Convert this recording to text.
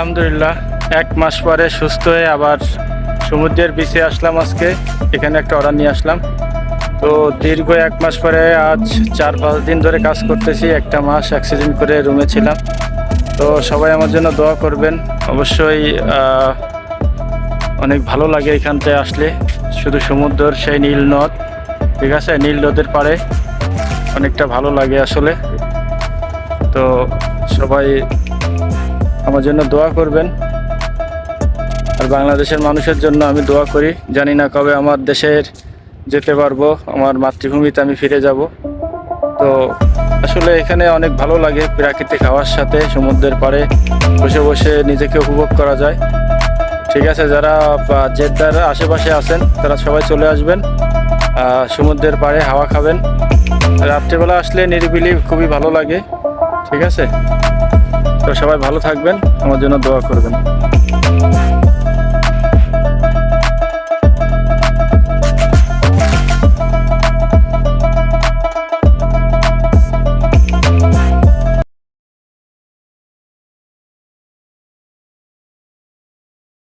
আলহামদুলিল্লাহ 1 মাস পরে সুস্থ হয়ে আবার সমুদ্রের বিচে আসলাম। আজকে এখানে একটা অর্ডার নিয়ে আসলাম। তো দীর্ঘ 1 মাস পরে আজ 4-5 দিন ধরে কাজ করতেছি। 1 মাস অ্যাক্সিডেন্ট করে রুমে ছিলাম। তো সবাই আমার জন্য দোয়া করবেন। অবশ্যই অনেক ভালো লাগে এখানটায় আসলে, শুধু সমুদ্র, সেই নীল নদ, ঠিক আছে, নীল নদের পাড়ে অনেকটা ভালো লাগে আসলে। তো সবাই আমার জন্য দোয়া করবেন, আর বাংলাদেশের মানুষের জন্য আমি দোয়া করি। জানি না কবে আমার দেশের যেতে পারবো, আমার মাতৃভূমিতে আমি ফিরে যাব। তো আসলে এখানে অনেক ভালো লাগে, প্রাকৃতিক হাওয়ার সাথে সমুদ্রের পাড়ে বসে বসে নিজেকে উপভোগ করা যায়। ঠিক আছে, যারা জেদ্দার আশেপাশে আছেন তারা সবাই চলে আসবেন, সমুদ্রের পাড়ে হাওয়া খাবেন। রাত্রিবেলা আসলে নিরিবিলি খুবই ভালো লাগে। ঠিক আছে, তো সবাই ভালো থাকবেন, আমার জন্য দোয়া করবেন।